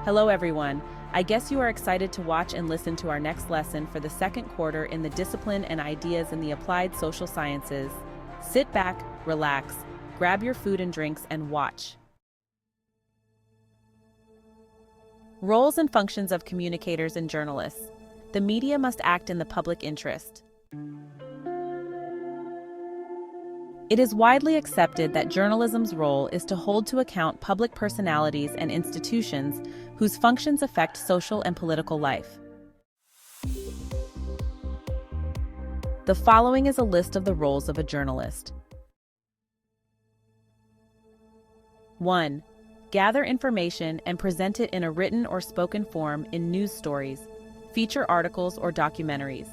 Hello everyone. I guess you are excited to watch and listen to our next lesson for the second quarter in the discipline and ideas in the applied social sciences. Sit back, relax, grab your food and drinks and watch. Roles and functions of communicators and journalists. The media must act in the public interest. It is widely accepted that journalism's role is to hold to account public personalities and institutions whose functions affect social and political life. The following is a list of the roles of a journalist. 1. Gather information and present it in a written or spoken form in news stories, feature articles, or documentaries.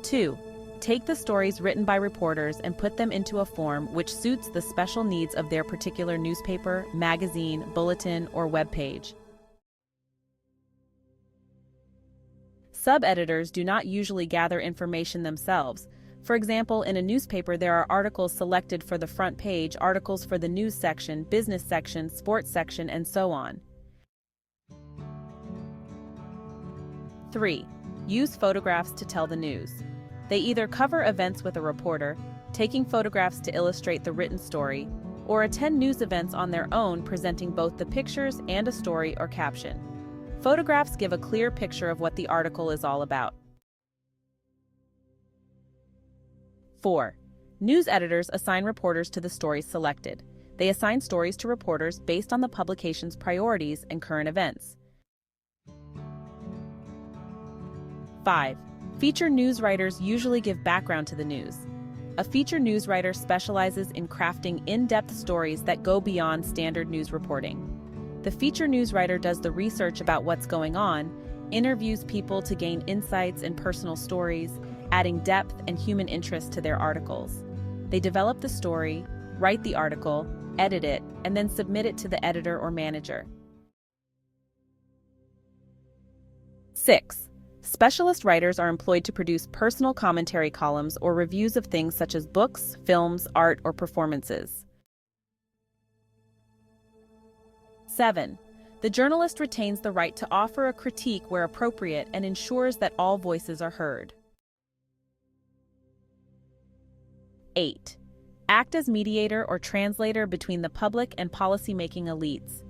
2. Take the stories written by reporters and put them into a form which suits the special needs of their particular newspaper, magazine, bulletin, or web page. Sub-editors do not usually gather information themselves. For example, in a newspaper there are articles selected for the front page, articles for the news section, business section, sports section, and so on. 3. Use photographs to tell the news. They either cover events with a reporter, taking photographs to illustrate the written story, or attend news events on their own, presenting both the pictures and a story or caption. Photographs give a clear picture of what the article is all about. 4. News editors assign reporters to the stories selected. They assign stories to reporters based on the publication's priorities and current events. 5. Feature news writers usually give background to the news. A feature news writer specializes in crafting in-depth stories that go beyond standard news reporting. The feature news writer does the research about what's going on, interviews people to gain insights and personal stories, adding depth and human interest to their articles. They develop the story, write the article, edit it, and then submit it to the editor or manager. 6. Specialist writers are employed to produce personal commentary columns or reviews of things such as books, films, art, or performances. 7. The journalist retains the right to offer a critique where appropriate and ensures that all voices are heard. 8. Act as mediator or translator between the public and policy-making elites.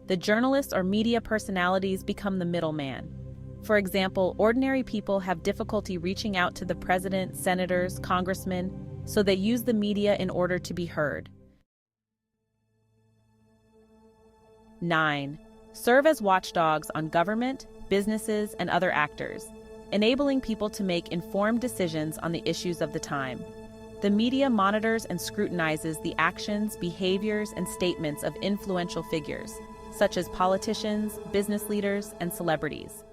The journalists or media personalities become the middleman. For example, ordinary people have difficulty reaching out to the president, senators, congressmen, so they use the media in order to be heard. 9. Serve as watchdogs on government, businesses, and other actors, enabling people to make informed decisions on the issues of the time. The media monitors and scrutinizes the actions, behaviors, and statements of influential figures, such as politicians, business leaders, and celebrities.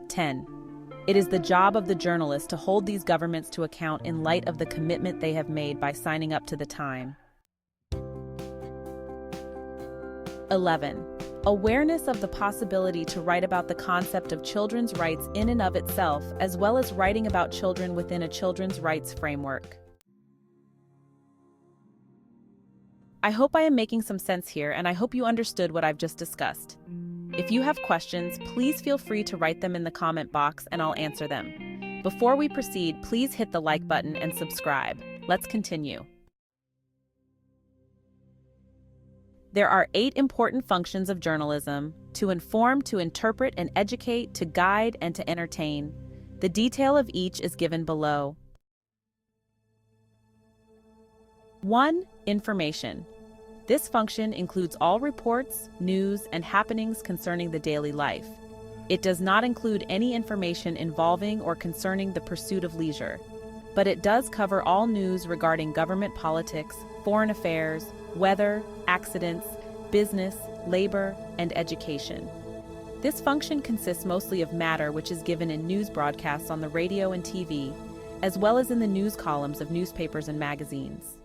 10. It is the job of the journalist to hold these governments to account in light of the commitment they have made by signing up to the time. 11. Awareness of the possibility to write about the concept of children's rights in and of itself, as well as writing about children within a children's rights framework. I hope I am making some sense here, and I hope you understood what I've just discussed. If you have questions, please feel free to write them in the comment box and I'll answer them. Before we proceed, please hit the like button and subscribe. Let's continue. There are 8 important functions of journalism: to inform, to interpret and educate, to guide, and to entertain. The detail of each is given below. 1. Information. This function includes all reports, news, and happenings concerning the daily life. It does not include any information involving or concerning the pursuit of leisure, but it does cover all news regarding government politics, foreign affairs, weather, accidents, business, labor, and education. This function consists mostly of matter which is given in news broadcasts on the radio and TV, as well as in the news columns of newspapers and magazines.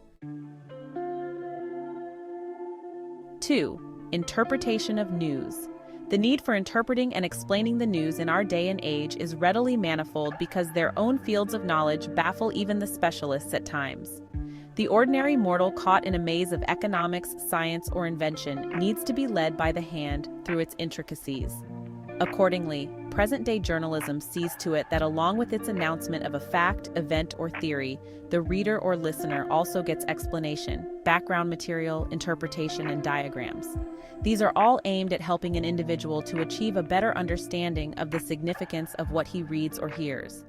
2. Interpretation of news. The need for interpreting and explaining the news in our day and age is readily manifold because their own fields of knowledge baffle even the specialists at times. The ordinary mortal caught in a maze of economics, science, or invention needs to be led by the hand through its intricacies. Accordingly, present-day journalism sees to it that along with its announcement of a fact, event, or theory, the reader or listener also gets explanation, background material, interpretation, and diagrams. These are all aimed at helping an individual to achieve a better understanding of the significance of what he reads or hears.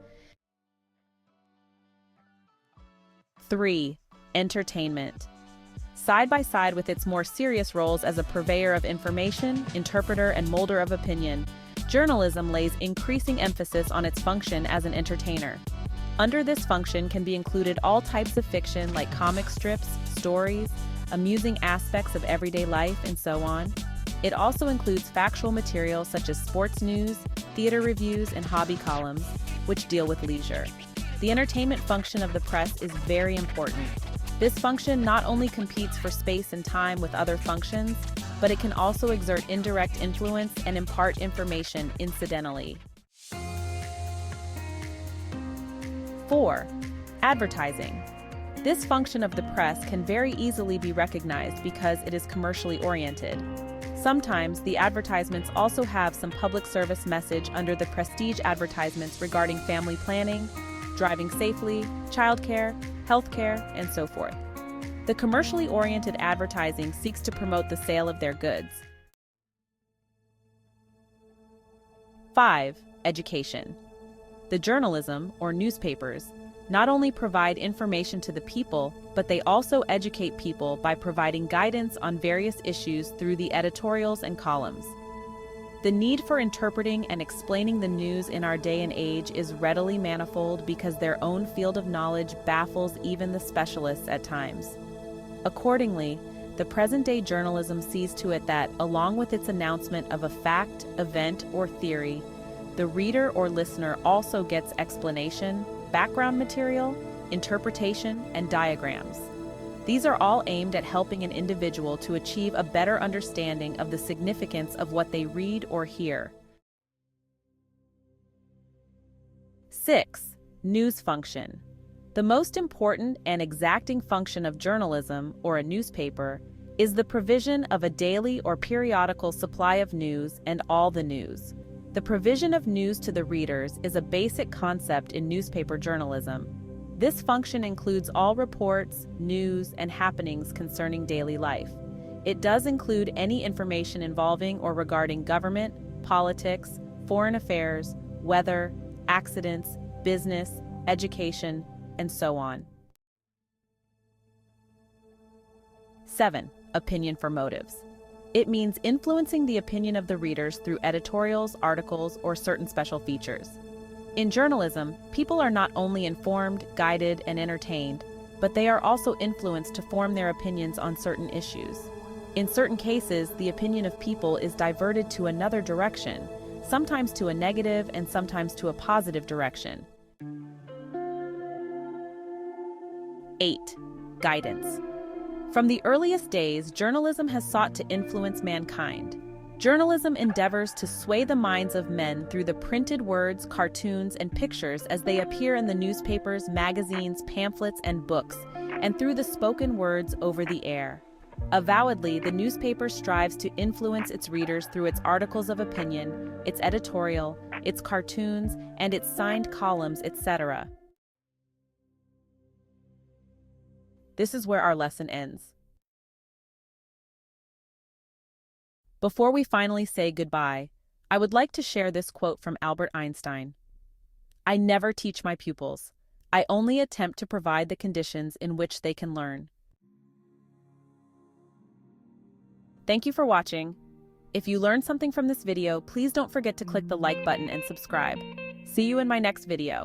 3. Entertainment. Side by side with its more serious roles as a purveyor of information, interpreter, and molder of opinion, journalism lays increasing emphasis on its function as an entertainer. Under this function can be included all types of fiction like comic strips, stories, amusing aspects of everyday life, and so on. It also includes factual material such as sports news, theater reviews, and hobby columns, which deal with leisure. The entertainment function of the press is very important. This function not only competes for space and time with other functions, but it can also exert indirect influence and impart information incidentally. 4. Advertising. This function of the press can very easily be recognized because it is commercially oriented. Sometimes, the advertisements also have some public service message under the prestige advertisements regarding family planning, driving safely, childcare, healthcare, and so forth. The commercially oriented advertising seeks to promote the sale of their goods. 5. Education. The journalism, or newspapers, not only provide information to the people, but they also educate people by providing guidance on various issues through the editorials and columns. The need for interpreting and explaining the news in our day and age is readily manifold because their own field of knowledge baffles even the specialists at times. Accordingly, the present-day journalism sees to it that, along with its announcement of a fact, event, or theory, the reader or listener also gets explanation, background material, interpretation, and diagrams. These are all aimed at helping an individual to achieve a better understanding of the significance of what they read or hear. 6. News function. The most important and exacting function of journalism, or a newspaper, is the provision of a daily or periodical supply of news and all the news. The provision of news to the readers is a basic concept in newspaper journalism. This function includes all reports, news, and happenings concerning daily life. It does include any information involving or regarding government, politics, foreign affairs, weather, accidents, business, education, and so on. 7. Opinion for motives. It means influencing the opinion of the readers through editorials, articles, or certain special features. In journalism, people are not only informed, guided, and entertained, but they are also influenced to form their opinions on certain issues. In certain cases, the opinion of people is diverted to another direction, sometimes to a negative and sometimes to a positive direction. 8. Guidance. From the earliest days, journalism has sought to influence mankind. Journalism endeavors to sway the minds of men through the printed words, cartoons, and pictures as they appear in the newspapers, magazines, pamphlets, and books, and through the spoken words over the air. Avowedly, the newspaper strives to influence its readers through its articles of opinion, its editorial, its cartoons, and its signed columns, etc. This is where our lesson ends. Before we finally say goodbye, I would like to share this quote from Albert Einstein. "I never teach my pupils. I only attempt to provide the conditions in which they can learn." Thank you for watching. If you learned something from this video, please don't forget to click the like button and subscribe. See you in my next video.